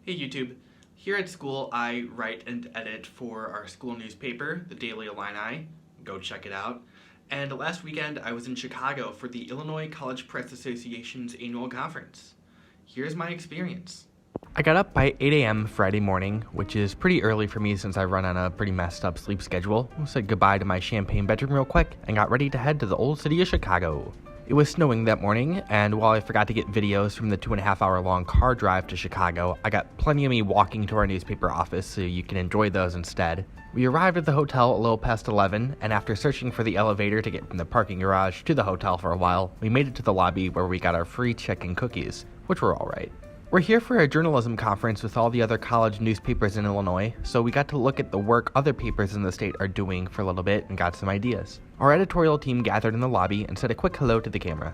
Hey YouTube. Here at school, I write and edit for our school newspaper, the Daily Illini. Go check it out. And last weekend, I was in Chicago for the Illinois College Press Association's annual conference. Here's my experience. I got up by 8 a.m. Friday morning, which is pretty early for me since I run on a pretty messed up sleep schedule. I said goodbye to my champagne bedroom real quick and got ready to head to the old city of Chicago. It was snowing that morning, and while I forgot to get videos from the 2.5 hour long car drive to Chicago, I got plenty of me walking to our newspaper office so you can enjoy those instead. We arrived at the hotel a little past 11, and after searching for the elevator to get from the parking garage to the hotel for a while, we made it to the lobby where we got our free chicken cookies, which were alright. We're here for a journalism conference with all the other college newspapers in Illinois, so we got to look at the work other papers in the state are doing for a little bit and got some ideas. Our editorial team gathered in the lobby and said a quick hello to the camera.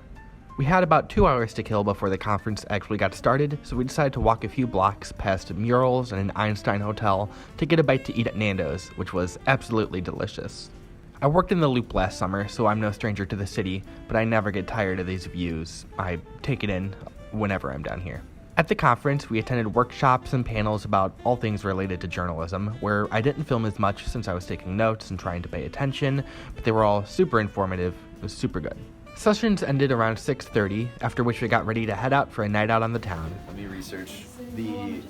We had about 2 hours to kill before the conference actually got started, so we decided to walk a few blocks past murals and an Einstein hotel to get a bite to eat at Nando's, which was absolutely delicious. I worked in the Loop last summer, so I'm no stranger to the city, but I never get tired of these views. I take it in whenever I'm down here. At the conference, we attended workshops and panels about all things related to journalism, where I didn't film as much since I was taking notes and trying to pay attention, but they were all super informative. It was super good. Sessions ended around 6:30, after which we got ready to head out for a night out on the town. Let me research the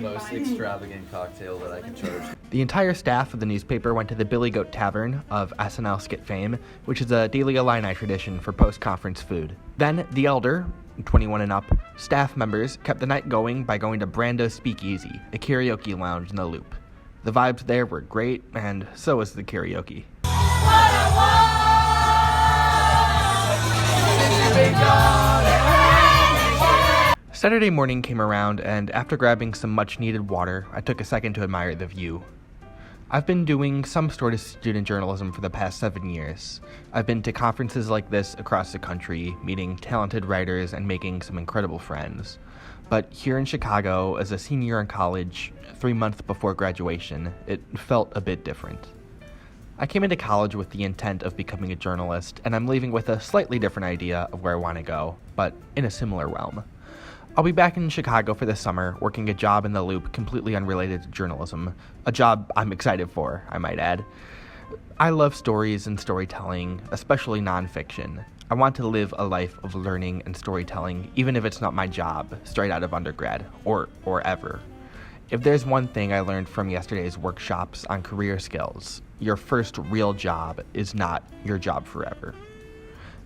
most extravagant cocktail that I can charge. The entire staff of the newspaper went to the Billy Goat Tavern of SNL skit fame, which is a Daily Illini tradition for post-conference food. Then, the elder, 21 and up, staff members kept the night going by going to Brando's Speakeasy, a karaoke lounge in the Loop. The vibes there were great, and so was the karaoke. Saturday morning came around, and after grabbing some much-needed water, I took a second to admire the view. I've been doing some sort of student journalism for the past 7 years. I've been to conferences like this across the country, meeting talented writers and making some incredible friends. But here in Chicago, as a senior in college, 3 months before graduation, it felt a bit different. I came into college with the intent of becoming a journalist, and I'm leaving with a slightly different idea of where I want to go, but in a similar realm. I'll be back in Chicago for the summer, working a job in the Loop completely unrelated to journalism. A job I'm excited for, I might add. I love stories and storytelling, especially nonfiction. I want to live a life of learning and storytelling, even if it's not my job, straight out of undergrad, or ever. If there's one thing I learned from yesterday's workshops on career skills, your first real job is not your job forever.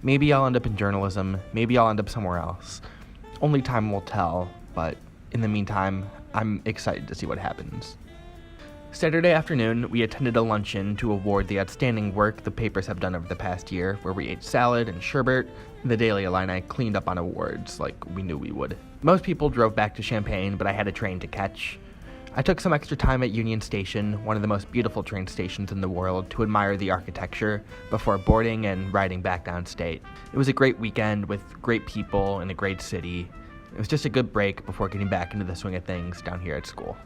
Maybe I'll end up in journalism, maybe I'll end up somewhere else. Only time will tell, but in the meantime, I'm excited to see what happens. Saturday afternoon, we attended a luncheon to award the outstanding work the papers have done over the past year, where we ate salad and sherbet, and the Daily Illini cleaned up on awards like we knew we would. Most people drove back to Champaign, but I had a train to catch. I took some extra time at Union Station, one of the most beautiful train stations in the world, to admire the architecture before boarding and riding back downstate. It was a great weekend with great people in a great city. It was just a good break before getting back into the swing of things down here at school.